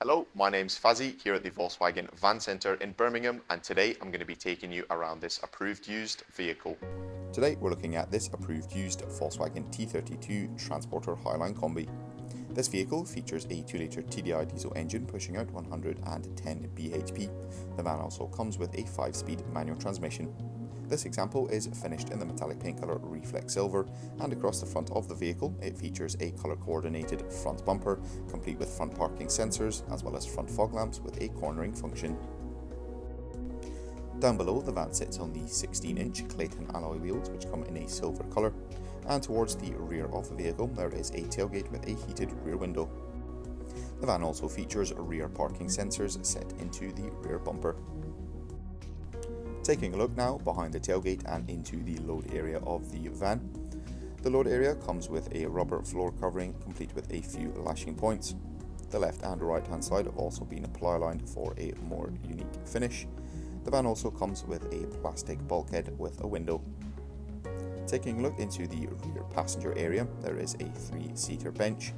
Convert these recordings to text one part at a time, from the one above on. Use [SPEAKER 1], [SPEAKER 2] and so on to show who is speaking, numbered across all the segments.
[SPEAKER 1] Hello, my name's Fazzy here at the Volkswagen Van Centre in Birmingham, and today I'm going to be taking you around this approved used vehicle.
[SPEAKER 2] Today we're looking at this approved used Volkswagen T32 Transporter Highline Kombi. This vehicle features a 2.0 TDI diesel engine pushing out 110 bhp. The van also comes with a 5-speed manual transmission. This example is finished in the metallic paint colour Reflex Silver, and across the front of the vehicle it features a colour coordinated front bumper complete with front parking sensors as well as front fog lamps with a cornering function. Down below, the van sits on the 16-inch Clayton alloy wheels which come in a silver colour, and towards the rear of the vehicle there is a tailgate with a heated rear window. The van also features rear parking sensors set into the rear bumper. Taking a look now behind the tailgate and into the load area of the van. The load area comes with a rubber floor covering complete with a few lashing points. The left and right hand side have also been ply lined for a more unique finish. The van also comes with a plastic bulkhead with a window. Taking a look into the rear passenger area, there is a 3-seater bench.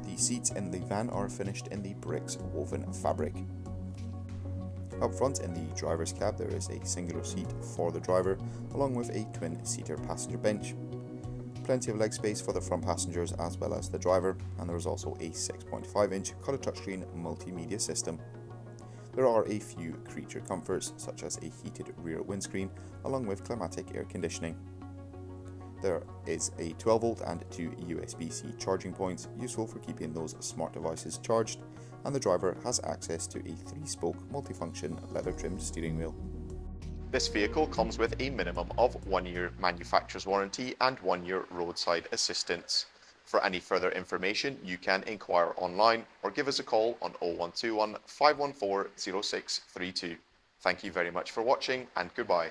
[SPEAKER 2] The seats in the van are finished in the bricks woven fabric. Up front in the driver's cab there is a singular seat for the driver along with a twin-seater passenger bench. Plenty of leg space for the front passengers as well as the driver, and there is also a 6.5-inch colour touchscreen multimedia system. There are a few creature comforts such as a heated rear windscreen along with climatic air conditioning. There is a 12V and 2 USB-C charging points, useful for keeping those smart devices charged, and the driver has access to a 3-spoke multifunction leather-trimmed steering wheel.
[SPEAKER 1] This vehicle comes with a minimum of 1 year manufacturer's warranty and 1 year roadside assistance. For any further information, you can inquire online or give us a call on 0121 514 0632. Thank you very much for watching, and goodbye.